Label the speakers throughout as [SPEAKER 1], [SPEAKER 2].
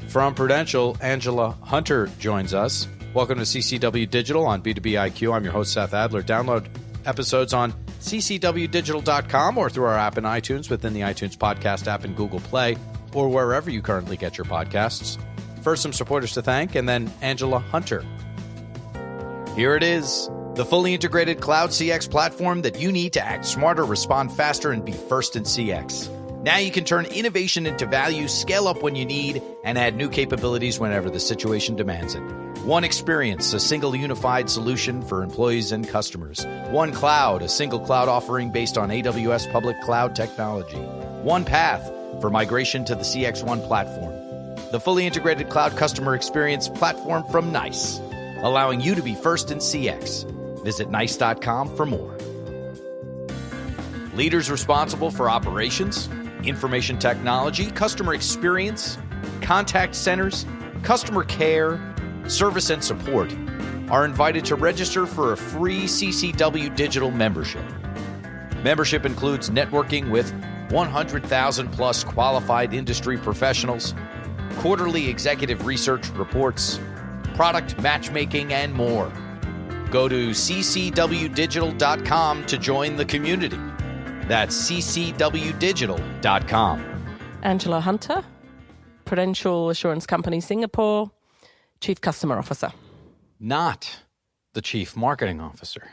[SPEAKER 1] From Prudential, Angela Hunter joins us. Welcome to CCW Digital on B2B IQ. I'm your host, Seth Adler. Download episodes on ccwdigital.com or through our app in iTunes, within the iTunes podcast app in Google Play, or wherever you currently get your podcasts. First, some supporters to thank, and then Angela Hunter. Here it is, the fully integrated cloud CX platform that you need to act smarter, respond faster, and be first in CX. Now you can turn innovation into value, scale up when you need, and add new capabilities whenever the situation demands it. One experience, a single unified solution for employees and customers. One cloud, a single cloud offering based on AWS public cloud technology. One path for migration to the CX1 platform. The fully integrated cloud customer experience platform from NICE, allowing you to be first in CX. Visit nice.com for more. Leaders responsible for operations, information technology, customer experience, contact centers, customer care, service and support are invited to register for a free CCW digital membership. Membership includes networking with 100,000 plus qualified industry professionals, quarterly executive research reports, product matchmaking, and more. Go to ccwdigital.com to join the community. That's ccwdigital.com.
[SPEAKER 2] Angela Hunter, Prudential Assurance Company, Singapore, Chief Customer Officer.
[SPEAKER 1] Not the Chief Marketing Officer.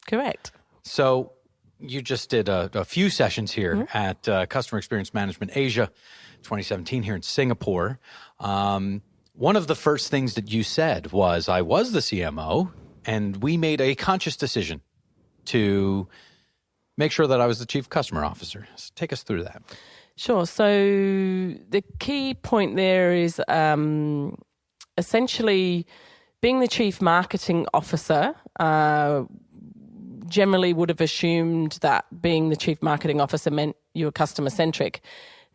[SPEAKER 2] Correct.
[SPEAKER 1] So you just did a few sessions here at Customer Experience Management Asia 2017 here in Singapore. One of the first things that you said was, I was the CMO, and we made a conscious decision to make sure that I was the Chief Customer Officer. So take us through that.
[SPEAKER 2] Sure. So the key point there is essentially being the Chief Marketing Officer. Generally would have assumed that being the Chief Marketing Officer meant you were customer-centric.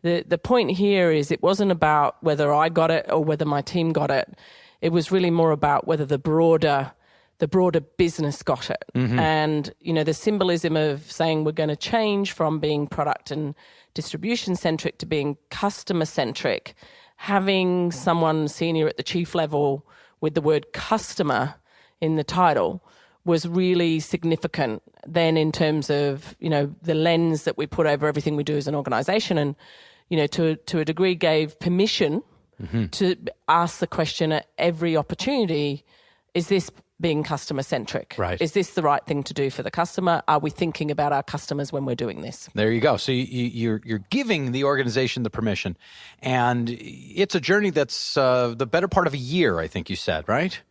[SPEAKER 2] The point here is it wasn't about whether I got it or whether my team got it. It was really more about whether the broader business got it. Mm-hmm. And, the symbolism of saying we're going to change from being product and distribution-centric to being customer-centric, having someone senior at the chief level with the word customer in the title was really significant then in terms of, the lens that we put over everything we do as an organization and, to a degree gave permission to ask the question at every opportunity, is this being customer-centric?
[SPEAKER 1] Right.
[SPEAKER 2] Is this the right thing to do for the customer? Are we thinking about our customers when we're doing this?
[SPEAKER 1] There you go. So you're giving the organization the permission, and it's a journey that's the better part of a year, I think you said, right?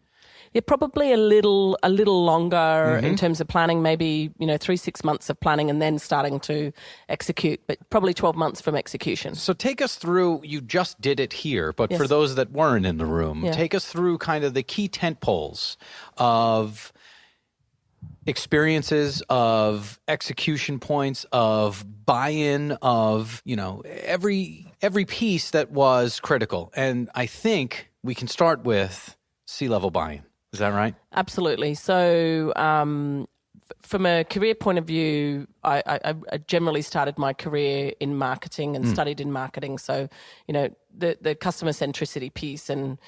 [SPEAKER 2] Yeah, probably a little longer in terms of planning, maybe, 3-6 months of planning and then starting to execute, but probably 12 months from execution.
[SPEAKER 1] So take us through, you just did it here, but for those that weren't in the room, take us through kind of the key tent poles of experiences, of execution points, of buy-in, of, every piece that was critical. And I think we can start with C-level buy-in. Is that right?
[SPEAKER 2] Absolutely. So from a career point of view, I generally started my career in marketing and studied in marketing. So, the customer centricity piece and,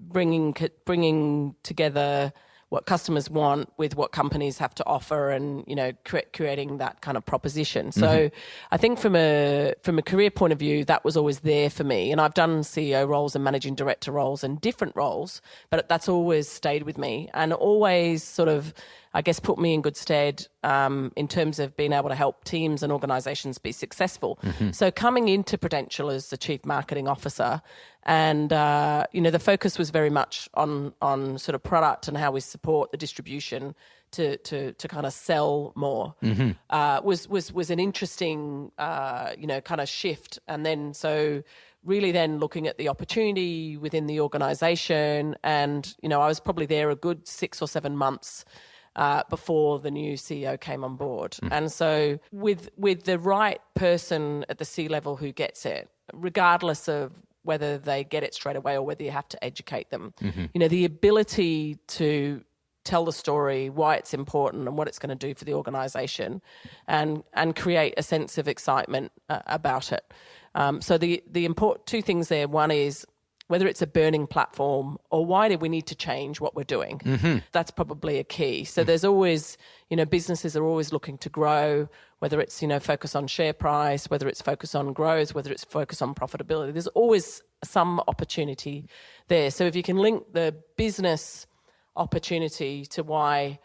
[SPEAKER 2] bringing together what customers want with what companies have to offer and, creating that kind of proposition. So I think from a career point of view, that was always there for me. And I've done CEO roles and managing director roles and different roles, but that's always stayed with me and always sort of, I guess, put me in good stead in terms of being able to help teams and organizations be successful. So coming into Prudential as the Chief Marketing Officer, and, the focus was very much on sort of product and how we support the distribution to kind of sell more, was an interesting, kind of shift. And then so really then looking at the opportunity within the organization. And, I was probably there a good 6 or 7 months before the new CEO came on board. And so with the right person at the C-level who gets it, regardless of whether they get it straight away or whether you have to educate them, the ability to tell the story, why it's important and what it's going to do for the organization and create a sense of excitement about it. So the important two things there, one is whether it's a burning platform or why do we need to change what we're doing. That's probably a key. So there's always, businesses are always looking to grow, whether it's, focus on share price, whether it's focus on growth, whether it's focus on profitability. There's always some opportunity there. So if you can link the business opportunity to why,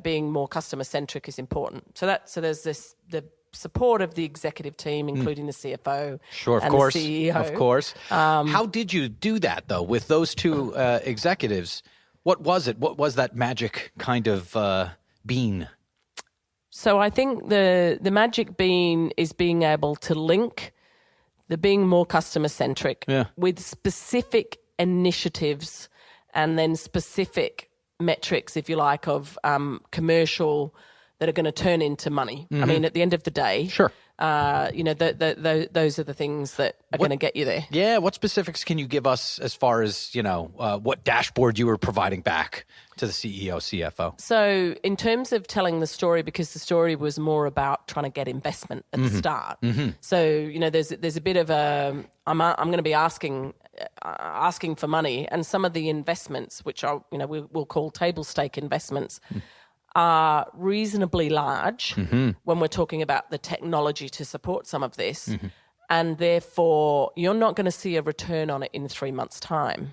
[SPEAKER 2] being more customer centric is important. So there's the support of the executive team, including the CFO and the CEO.
[SPEAKER 1] Of course. How did you do that, though, with those two executives? What was it? What was that magic kind of bean?
[SPEAKER 2] So I think the magic bean is being able to link the being more customer-centric with specific initiatives and then specific metrics, if you like, of commercial that are going to turn into money. I mean, at the end of the day, those are the things that are going to get you there.
[SPEAKER 1] Yeah. What specifics can you give us as far as, what dashboard you were providing back to the CEO, CFO?
[SPEAKER 2] So in terms of telling the story, because the story was more about trying to get investment at the start. So, there's a bit of I'm going to be asking for money, and some of the investments, which are, we'll call table stake investments, are reasonably large when we're talking about the technology to support some of this. And therefore, you're not going to see a return on it in 3 months' time.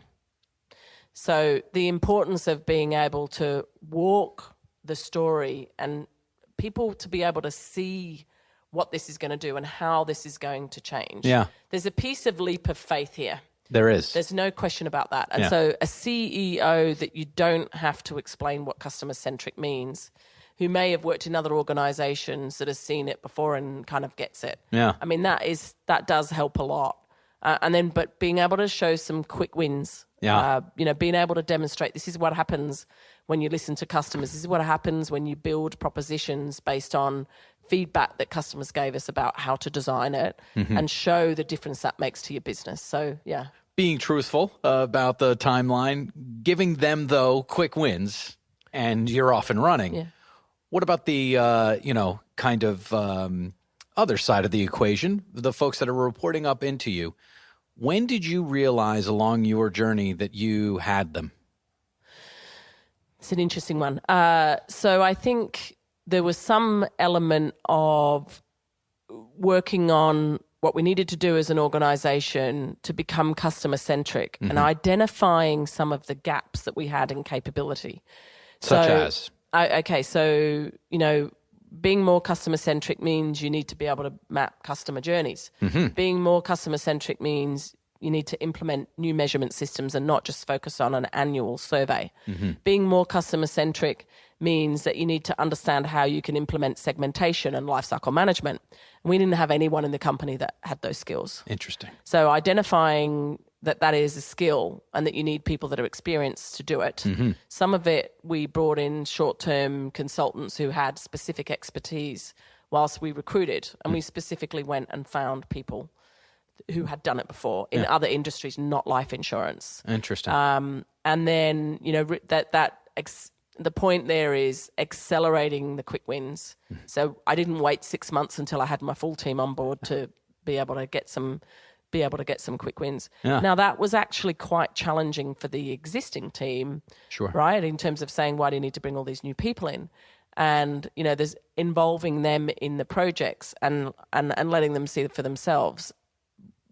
[SPEAKER 2] So the importance of being able to walk the story and people to be able to see what this is going to do and how this is going to change. Yeah. There's a piece of leap of faith here.
[SPEAKER 1] There is.
[SPEAKER 2] There's no question about that. And so a CEO that you don't have to explain what customer-centric means, who may have worked in other organizations that has seen it before and kind of gets it. Yeah. I mean, that does help a lot. But being able to show some quick wins, being able to demonstrate this is what happens when you listen to customers. This is what happens when you build propositions based on feedback that customers gave us about how to design it and show the difference that makes to your business. So, yeah.
[SPEAKER 1] Being truthful about the timeline, giving them, though, quick wins, and you're off and running. Yeah. What about the, kind of other side of the equation, the folks that are reporting up into you? When did you realize along your journey that you had them?
[SPEAKER 2] It's an interesting one. So I think there was some element of working on what we needed to do as an organization to become customer-centric and identifying some of the gaps that we had in capability.
[SPEAKER 1] Such as?
[SPEAKER 2] So, being more customer-centric means you need to be able to map customer journeys. Being more customer-centric means you need to implement new measurement systems and not just focus on an annual survey. Being more customer-centric means that you need to understand how you can implement segmentation and lifecycle management. And we didn't have anyone in the company that had those skills.
[SPEAKER 1] Interesting.
[SPEAKER 2] So identifying that is a skill and that you need people that are experienced to do it. Some of it, we brought in short-term consultants who had specific expertise whilst we recruited, and we specifically went and found people who had done it before in other industries, not life insurance.
[SPEAKER 1] Interesting.
[SPEAKER 2] And then, the point there is accelerating the quick wins. So I didn't wait 6 months until I had my full team on board to be able to get some quick wins. Yeah. Now, that was actually quite challenging for the existing team, right, in terms of saying, why do you need to bring all these new people in? And, there's involving them in the projects and letting them see it for themselves.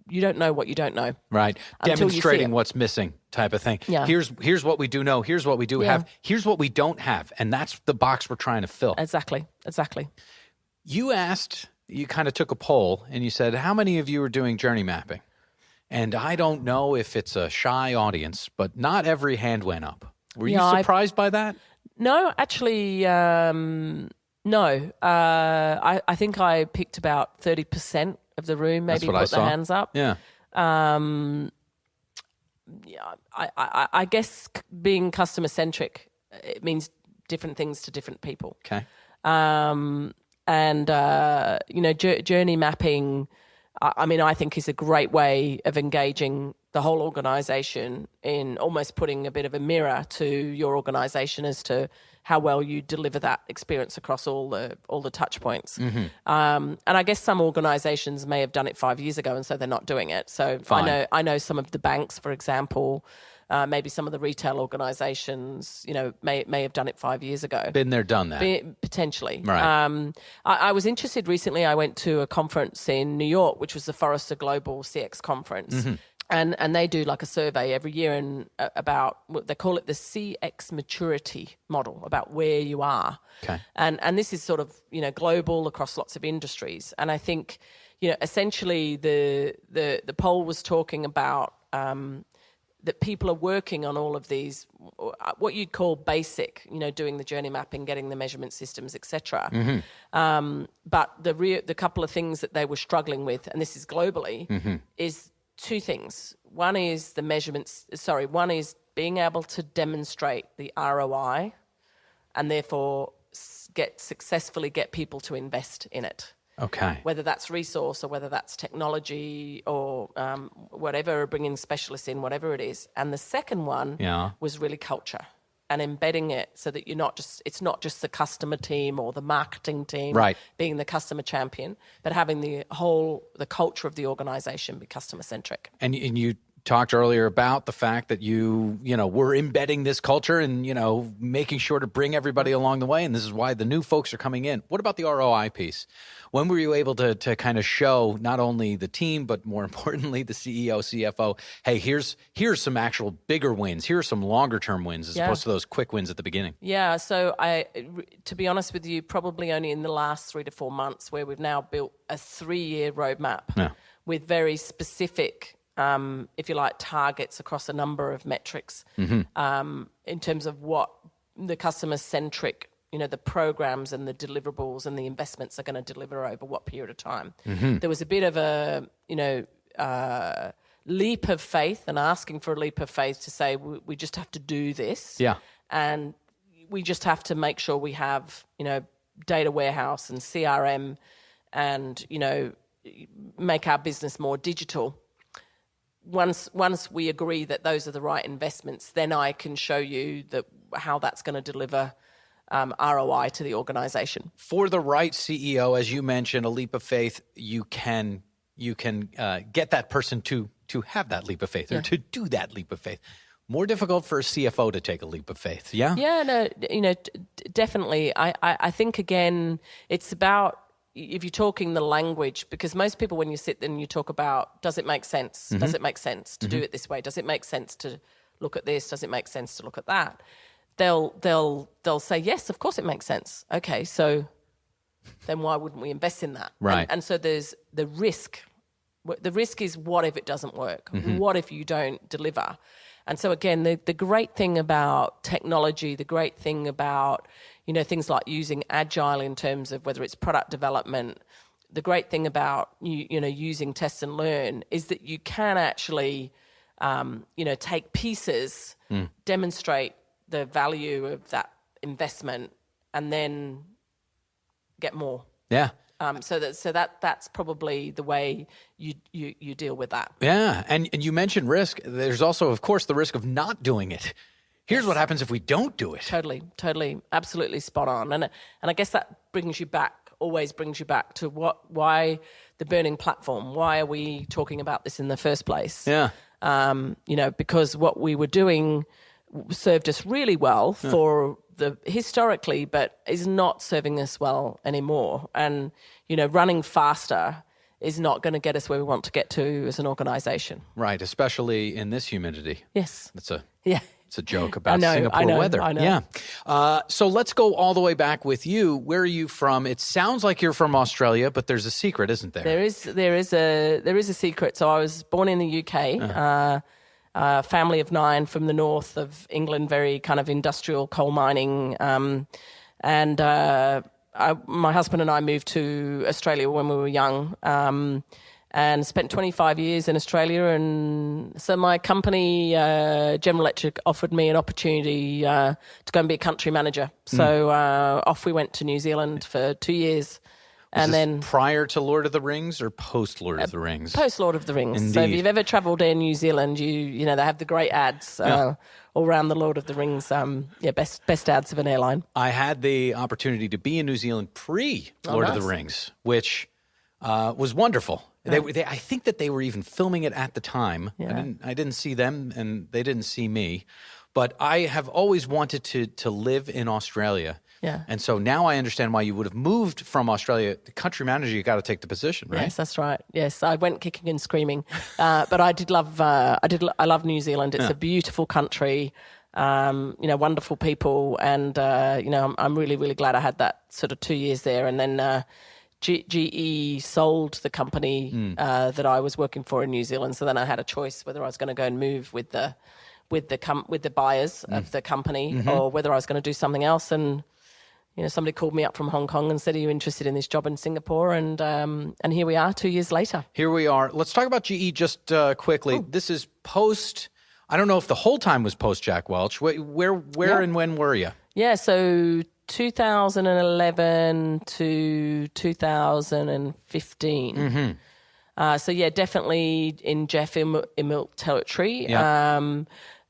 [SPEAKER 2] You don't know what you don't know. Right.
[SPEAKER 1] Demonstrating what's missing type of thing. Yeah. Here's what we do know. Here's what we do have. Here's what we don't have. And that's the box we're trying to fill.
[SPEAKER 2] Exactly.
[SPEAKER 1] You kind of took a poll and you said, how many of you are doing journey mapping? And I don't know if it's a shy audience, but not every hand went up. Were you surprised by that?
[SPEAKER 2] No, actually, no. I think I picked about 30% of the room maybe put their hands up. Yeah. I guess being customer-centric, it means different things to different people. Okay. Journey mapping, I think is a great way of engaging the whole organization in almost putting a bit of a mirror to your organization as to how well you deliver that experience across all the touch points. And I guess some organizations may have done it 5 years ago, and so they're not doing it. So I know some of the banks, for example, maybe some of the retail organizations, may have done it 5 years ago.
[SPEAKER 1] Been there, done that.
[SPEAKER 2] Potentially.
[SPEAKER 1] Right.
[SPEAKER 2] I was interested recently. I went to a conference in New York, which was the Forrester Global CX conference. And they do like a survey every year and about what they call it the CX maturity model, about where you are.
[SPEAKER 1] Okay.
[SPEAKER 2] And this is sort of, global across lots of industries. And I think, essentially the poll was talking about that people are working on all of these, what you'd call basic, doing the journey mapping, getting the measurement systems, etc. But the couple of things that they were struggling with, and this is globally, is two things. One is One is being able to demonstrate the ROI, and therefore successfully get people to invest in it.
[SPEAKER 1] Okay.
[SPEAKER 2] Whether that's resource or whether that's technology or whatever, or bringing specialists in, whatever it is. And the second one was really culture and embedding it so that it's not just the customer team or the marketing team being the customer champion, but having the culture of the organization be customer centric.
[SPEAKER 1] And you talked earlier about the fact that you were embedding this culture and, making sure to bring everybody along the way. And this is why the new folks are coming in. What about the ROI piece? When were you able to kind of show not only the team, but more importantly, the CEO, CFO, hey, here's some actual bigger wins. Here are some longer term wins as opposed to those quick wins at the beginning? Yeah.
[SPEAKER 2] So to be honest with you, probably only in the last 3 to 4 months where we've now built a 3-year roadmap with very specific if you like, targets across a number of metrics in terms of what the customer-centric, the programs and the deliverables and the investments are going to deliver over what period of time. There was a bit of a, leap of faith and asking for a leap of faith to say we just have to do this. Yeah. And we just have to make sure we have, data warehouse and CRM and, make our business more digital. Once we agree that those are the right investments, then I can show you how that's going to deliver ROI to the organization.
[SPEAKER 1] For the right CEO, as you mentioned, a leap of faith, you can get that person to have that leap of faith or to do that leap of faith. More difficult for a CFO to take a leap of faith. Yeah. Yeah.
[SPEAKER 2] No. Definitely. I think again, it's about. If you're talking the language, because most people, when you sit and you talk about, does it make sense? Does it make sense to do it this way? Does it make sense to look at this? Does it make sense to look at that? They'll say, yes, of course it makes sense. Okay, so then why wouldn't we invest in that?
[SPEAKER 1] Right.
[SPEAKER 2] And so there's the risk. The risk is, what if it doesn't work? What if you don't deliver? And so again, the great thing about technology, the great thing about, things like using agile in terms of whether it's product development, the great thing about, using test and learn is that you can actually, take pieces, demonstrate the value of that investment, and then get more.
[SPEAKER 1] Yeah.
[SPEAKER 2] So that's probably the way you deal with that.
[SPEAKER 1] Yeah, and you mentioned risk. There's also, of course, the risk of not doing it. Here's what happens if we don't do it.
[SPEAKER 2] Totally, absolutely spot on. And I guess that always brings you back to why the burning platform. Why are we talking about this in the first place? Yeah. Because what we were doing served us really well for historically, but is not serving us well anymore. And, running faster is not going to get us where we want to get to as an organization.
[SPEAKER 1] Right, especially in this humidity.
[SPEAKER 2] Yes.
[SPEAKER 1] It's a joke about Singapore weather.
[SPEAKER 2] I know.
[SPEAKER 1] Yeah. So let's go all the way back with you. Where are you from? It sounds like you're from Australia, but there's a secret, isn't there?
[SPEAKER 2] There is a secret. So I was born in the UK. Family of 9 from the north of England, very kind of industrial coal mining. My husband and I moved to Australia when we were young and spent 25 years in Australia. And so my company, General Electric, offered me an opportunity to go and be a country manager. So off we went to New Zealand for 2 years. And then
[SPEAKER 1] prior to Lord of the Rings or post Lord of the Rings?
[SPEAKER 2] Post Lord of the Rings.
[SPEAKER 1] Indeed.
[SPEAKER 2] So if you've ever travelled Air New Zealand, you know they have the great ads all around the Lord of the Rings. Best ads of an airline.
[SPEAKER 1] I had the opportunity to be in New Zealand pre Lord of the Rings, which was wonderful. I think that they were even filming it at the time.
[SPEAKER 2] Yeah.
[SPEAKER 1] I didn't see them, and they didn't see me. But I have always wanted to live in Australia.
[SPEAKER 2] Yeah.
[SPEAKER 1] And so now I understand why you would have moved from Australia. The country manager, you got to take the position, right?
[SPEAKER 2] Yes, that's right. Yes, I went kicking and screaming, but I did love. I love New Zealand. It's a beautiful country. Wonderful people, and I'm really, really glad I had that sort of 2 years there. And then GE sold the company that I was working for in New Zealand. So then I had a choice whether I was going to go and move with the buyers of the company or whether I was going to do something else. And somebody called me up from Hong Kong and said, "Are you interested in this job in Singapore?" And here we are 2 years later.
[SPEAKER 1] Here we are. Let's talk about GE just quickly. This is post. I don't know if the whole time was post Jack Welch. Where and when were you?
[SPEAKER 2] Yeah, so 2011 to 2015. Definitely in Jeff Immelt territory.
[SPEAKER 1] Yeah.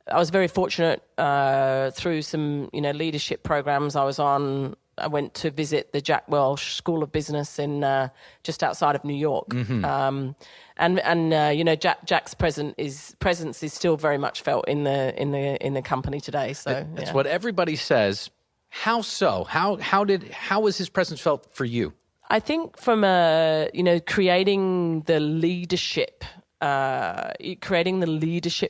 [SPEAKER 2] I was very fortunate through some, leadership programs I was on. I went to visit the Jack Welch School of Business in just outside of New York. Jack's presence is still very much felt in the company today. So
[SPEAKER 1] it's what everybody says. How so? How was his presence felt for you?
[SPEAKER 2] I think from creating the leadership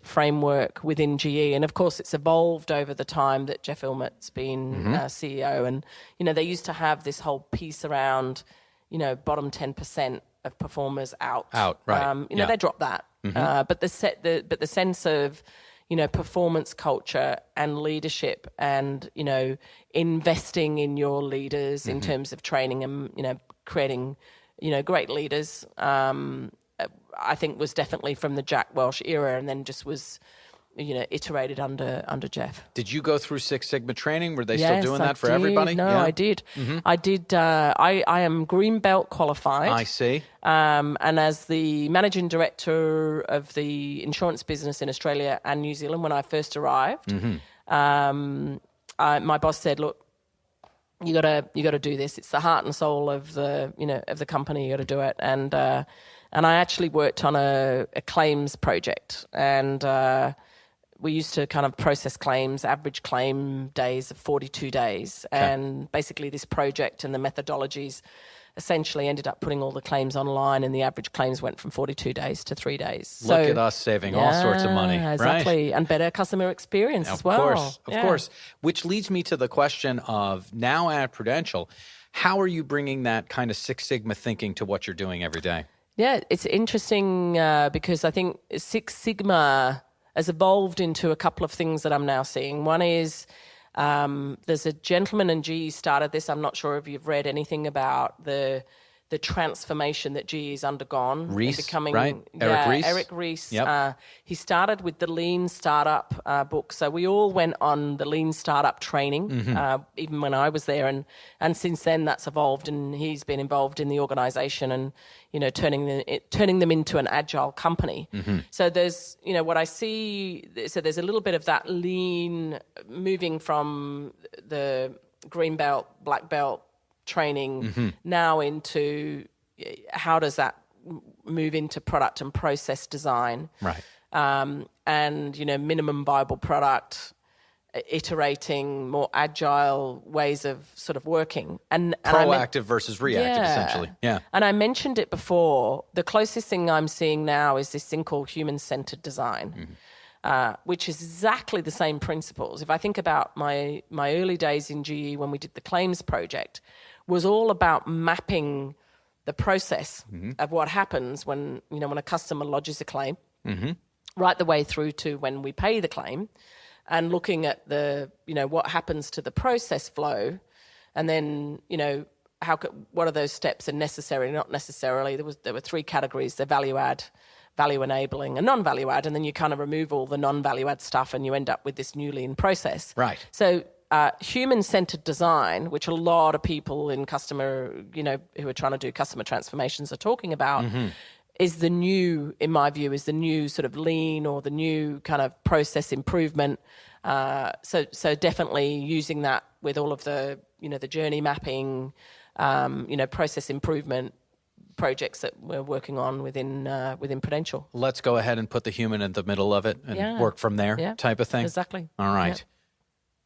[SPEAKER 2] framework within GE, and of course it's evolved over the time that Jeff Ilmett's been CEO, and they used to have this whole piece around bottom 10% of performers out,
[SPEAKER 1] right?
[SPEAKER 2] They dropped that, but the sense of performance culture and leadership, and investing in your leaders in terms of training and creating great leaders. I think was definitely from the Jack Welch era, and then just was iterated under Jeff.
[SPEAKER 1] Did you go through Six Sigma training? Were they still doing that for everybody?
[SPEAKER 2] No, I did. I did. I am Green Belt qualified.
[SPEAKER 1] I see.
[SPEAKER 2] And as the managing director of the insurance business in Australia and New Zealand when I first arrived, my boss said, "Look, you gotta do this. It's the heart and soul of the of the company. You got to do it." And I actually worked on a claims project, and we used to kind of process claims, average claim days of 42 days. Okay. And basically this project and the methodologies essentially ended up putting all the claims online, and the average claims went from 42 days to 3 days.
[SPEAKER 1] Look at us saving all sorts of money.
[SPEAKER 2] Exactly.
[SPEAKER 1] Right?
[SPEAKER 2] And better customer experience as well.
[SPEAKER 1] Of course. Which leads me to the question of, now at Prudential, how are you bringing that kind of Six Sigma thinking to what you're doing every day?
[SPEAKER 2] Yeah, it's interesting because I think Six Sigma has evolved into a couple of things that I'm now seeing. One is there's a gentleman in GE started this. I'm not sure if you've read anything about the transformation that GE has undergone.
[SPEAKER 1] Reese,
[SPEAKER 2] becoming,
[SPEAKER 1] right?
[SPEAKER 2] Eric Reese.
[SPEAKER 1] Yep.
[SPEAKER 2] He started with the Lean Startup book. So we all went on the Lean Startup training, even when I was there. And since then, that's evolved, and he's been involved in the organization and, turning them into an agile company. So there's, what I see, so there's a little bit of that lean moving from the green belt, black belt training now into how does that move into product and process design,
[SPEAKER 1] right?
[SPEAKER 2] And minimum viable product, iterating more agile ways of sort of working, and
[SPEAKER 1] proactive versus reactive, essentially. Yeah.
[SPEAKER 2] And I mentioned it before. The closest thing I'm seeing now is this thing called human-centered design. Which is exactly the same principles. If I think about my early days in GE when we did the claims project, was all about mapping the process of what happens when a customer lodges a claim, right the way through to when we pay the claim, and looking at the what happens to the process flow, and then what are those steps are necessary, not necessarily. There were three categories: the value add, value enabling, and non-value add, and then you kind of remove all the non-value add stuff and you end up with this new lean process.
[SPEAKER 1] Right.
[SPEAKER 2] So human-centered design, which a lot of people in customer, who are trying to do customer transformations are talking about, is the new, in my view, is the new sort of lean or the new kind of process improvement. So definitely using that with all of the, the journey mapping, process improvement projects that we're working on within Prudential.
[SPEAKER 1] Let's go ahead and put the human in the middle of it and work from there type of thing.
[SPEAKER 2] Exactly.
[SPEAKER 1] All right.
[SPEAKER 2] Yeah.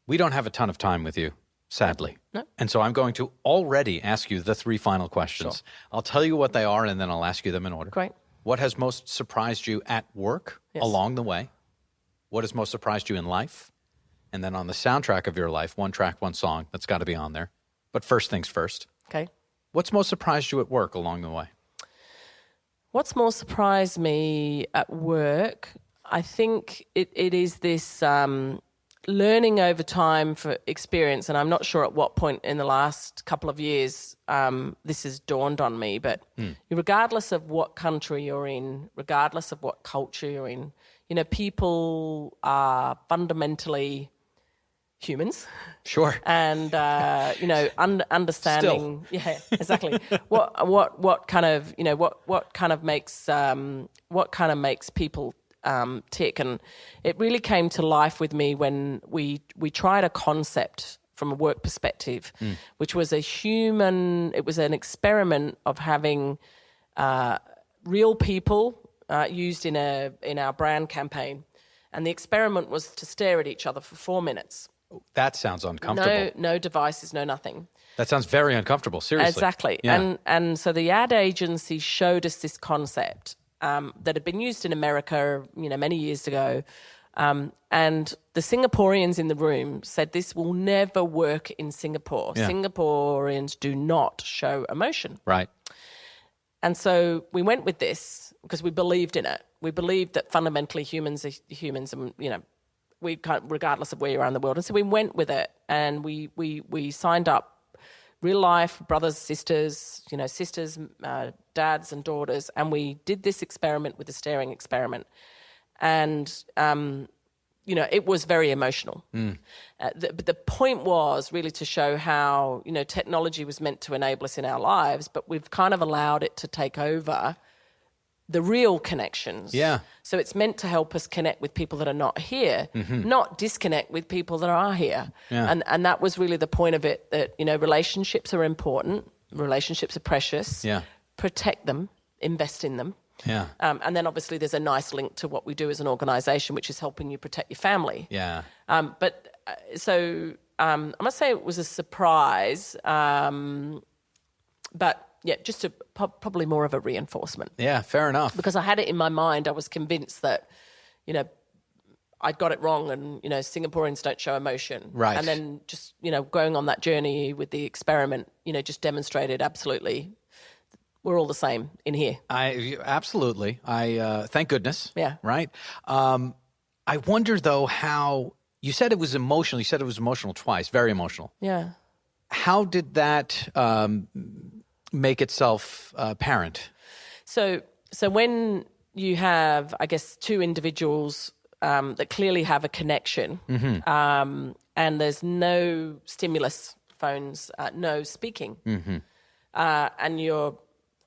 [SPEAKER 1] We don't have a ton of time with you, sadly.
[SPEAKER 2] No.
[SPEAKER 1] And so I'm going to already ask you the 3 final questions.
[SPEAKER 2] Sure.
[SPEAKER 1] I'll tell you what they are, and then I'll ask you them in order.
[SPEAKER 2] Great.
[SPEAKER 1] What has most surprised you at work along the way? What has most surprised you in life? And then on the soundtrack of your life, 1 track, 1 song. That's got to be on there. But first things first.
[SPEAKER 2] Okay.
[SPEAKER 1] What's most surprised you at work along the way?
[SPEAKER 2] What's more surprised me at work, I think it is this learning over time for experience, and I'm not sure at what point in the last couple of years this has dawned on me, but regardless of what country you're in, regardless of what culture you're in, people are fundamentally humans.
[SPEAKER 1] Sure.
[SPEAKER 2] And understanding.
[SPEAKER 1] Still.
[SPEAKER 2] Yeah, exactly. what kind of makes people tick, and it really came to life with me when we tried a concept from a work perspective, which was it was an experiment of having real people used in our brand campaign, and the experiment was to stare at each other for 4 minutes.
[SPEAKER 1] That sounds uncomfortable.
[SPEAKER 2] No devices, no nothing.
[SPEAKER 1] That sounns very uncomfortable, seriously.
[SPEAKER 2] Exactly.
[SPEAKER 1] Yeah.
[SPEAKER 2] And so the ad agency showed us this concept that had been used in America, many years ago. And the Singaporeans in the room said this will never work in Singapore.
[SPEAKER 1] Yeah.
[SPEAKER 2] Singaporeans do not show emotion.
[SPEAKER 1] Right.
[SPEAKER 2] And so we went with this because we believed in it. We believed that fundamentally humans are humans, and we can't, regardless of where you are in the world. And so we went with it, and we signed up real life brothers, sisters, dads and daughters, and we did this experiment with the staring experiment. And, it was very emotional. But the point was really to show how, technology was meant to enable us in our lives, but we've kind of allowed it to take over the real connections.
[SPEAKER 1] Yeah.
[SPEAKER 2] So it's meant to help us connect with people that are not here, not disconnect with people that are here.
[SPEAKER 1] Yeah.
[SPEAKER 2] And that was really the point of it, that, relationships are important. Relationships are precious.
[SPEAKER 1] Yeah.
[SPEAKER 2] Protect them, invest in them.
[SPEAKER 1] Yeah.
[SPEAKER 2] And then obviously there's a nice link to what we do as an organization, which is helping you protect your family.
[SPEAKER 1] Yeah.
[SPEAKER 2] So I must say it was a surprise, but yeah, just probably more of a reinforcement.
[SPEAKER 1] Yeah, fair enough.
[SPEAKER 2] Because I had it in my mind, I was convinced that, I'd got it wrong, and, Singaporeans don't show emotion.
[SPEAKER 1] Right.
[SPEAKER 2] And then just, going on that journey with the experiment, just demonstrated absolutely we're all the same in here.
[SPEAKER 1] Absolutely. Thank goodness.
[SPEAKER 2] Yeah.
[SPEAKER 1] Right. I wonder though how you said it was emotional. You said it was emotional twice. Very emotional.
[SPEAKER 2] Yeah.
[SPEAKER 1] How did that make itself apparent?
[SPEAKER 2] So when you have, I guess, 2 individuals that clearly have a connection, and there's no stimulus, phones, no speaking, and you're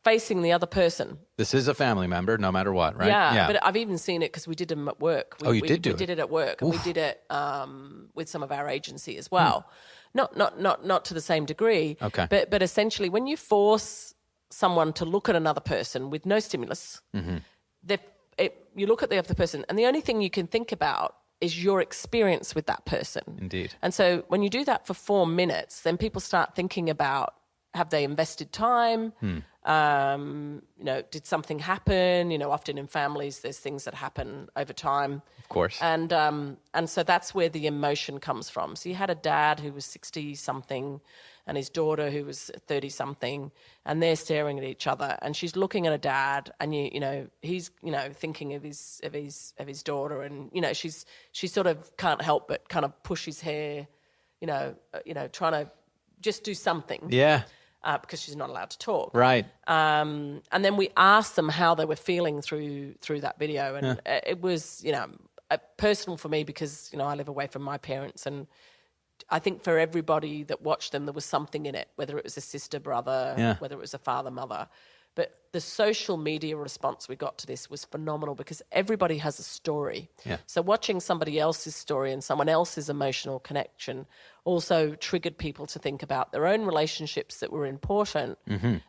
[SPEAKER 2] facing the other person.
[SPEAKER 1] This is a family member, no matter what, right?
[SPEAKER 2] Yeah. But I've even seen it because we did them at work. We did it at work, and we did it with some of our agency as well. Not to the same degree.
[SPEAKER 1] Okay.
[SPEAKER 2] But essentially, when you force someone to look at another person with no stimulus, you look at the other person, and the only thing you can think about is your experience with that person.
[SPEAKER 1] Indeed.
[SPEAKER 2] And so when you do that for 4 minutes, then people start thinking about, have they invested time? Did something happen? Often in families, there's things that happen over time.
[SPEAKER 1] Of course.
[SPEAKER 2] And so that's where the emotion comes from. So you had a dad who was 60-something and his daughter who was 30-something, and they're staring at each other, and she's looking at a dad, and he's thinking of his daughter, and she sort of can't help but kind of push his hair, trying to just do something.
[SPEAKER 1] Yeah.
[SPEAKER 2] Because she's not allowed to talk.
[SPEAKER 1] Right.
[SPEAKER 2] And then we asked them how they were feeling through that video. And it was, personal for me because, I live away from my parents, and I think for everybody that watched them, there was something in it, whether it was a sister, brother, whether it was a father, mother. But the social media response we got to this was phenomenal because everybody has a story.
[SPEAKER 1] Yeah.
[SPEAKER 2] So watching somebody else's story and someone else's emotional connection also triggered people to think about their own relationships that were important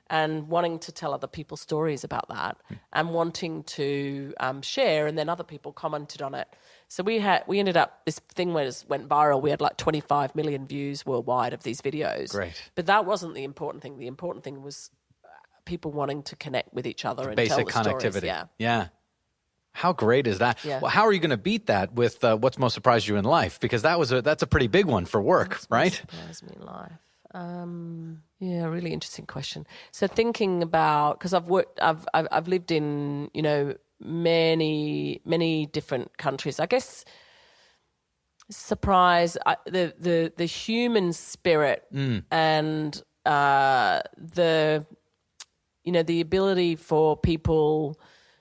[SPEAKER 2] and wanting to tell other people stories about that and wanting to share, and then other people commented on it. So we ended up, this thing went viral. We had like 25 million views worldwide of these videos.
[SPEAKER 1] Great.
[SPEAKER 2] But that wasn't the important thing. The important thing was people wanting to connect with each other and
[SPEAKER 1] basic
[SPEAKER 2] tell the
[SPEAKER 1] connectivity.
[SPEAKER 2] Stories.
[SPEAKER 1] Yeah. How great is that?
[SPEAKER 2] Yeah.
[SPEAKER 1] Well, how are you going to beat that with what's most surprised you in life? Because that's a pretty big one for work, right?
[SPEAKER 2] Surprised me in life. Yeah, really interesting question. So thinking about, because I've lived in, many different countries. I guess the human spirit and the ability for people,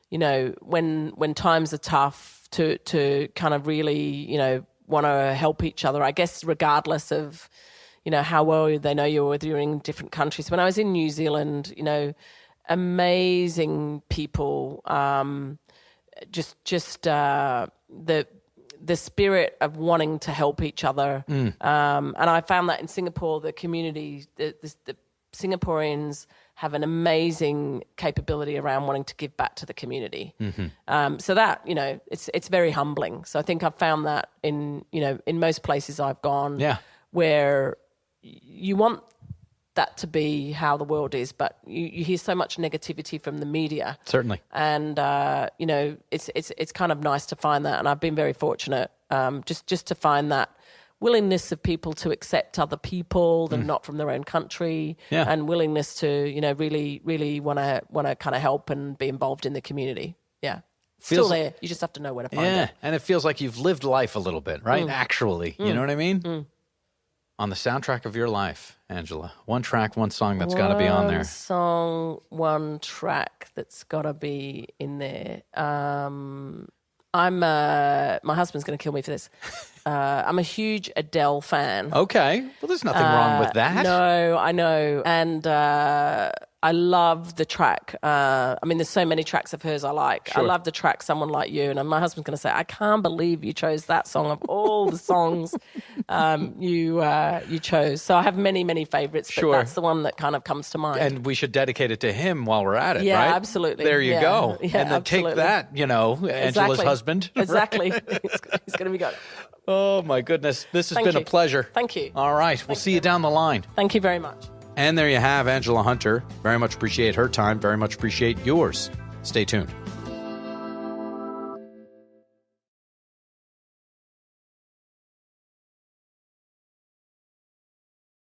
[SPEAKER 2] when times are tough to kind of really, want to help each other, I guess, regardless of, how well they know you or whether you're in different countries. When I was in New Zealand, amazing people, the spirit of wanting to help each other. And I found that in Singapore, the community, the Singaporeans have an amazing capability around wanting to give back to the community. So that, it's very humbling. So I think I've found that in most places I've gone where you want that to be how the world is, but you hear so much negativity from the media.
[SPEAKER 1] Certainly.
[SPEAKER 2] And, it's kind of nice to find that. And I've been very fortunate just to find that willingness of people to accept other people that are not from their own country, and willingness to, really, really want to kind of help and be involved in the community. Yeah. Still there. You just have to know where to find it.
[SPEAKER 1] Yeah, and it feels like you've lived life a little bit, right? Actually, you know what I mean? On the soundtrack of your life, Angela, one track, one song that's got to be on there.
[SPEAKER 2] One song, one track that's got to be in there. My husband's going to kill me for this. I'm a huge Adele fan.
[SPEAKER 1] Okay. Well, there's nothing wrong with that.
[SPEAKER 2] No, I know. And I love the track. There's so many tracks of hers I like.
[SPEAKER 1] Sure.
[SPEAKER 2] I love the track Someone Like You. And my husband's going to say, I can't believe you chose that song of all the songs you chose. So I have many, many favorites, but that's the one that kind of comes to mind.
[SPEAKER 1] And we should dedicate it to him while we're at it, right?
[SPEAKER 2] Yeah, absolutely.
[SPEAKER 1] There you go.
[SPEAKER 2] Yeah,
[SPEAKER 1] and then
[SPEAKER 2] absolutely.
[SPEAKER 1] take that, Angela's husband.
[SPEAKER 2] Exactly.
[SPEAKER 1] Right?
[SPEAKER 2] He's going to be good.
[SPEAKER 1] Oh, my goodness. This has been a pleasure.
[SPEAKER 2] Thank you.
[SPEAKER 1] All right. We'll see you down the line.
[SPEAKER 2] Thank you very much.
[SPEAKER 1] And there you have Angela Hunter. Very much appreciate her time. Very much appreciate yours. Stay tuned.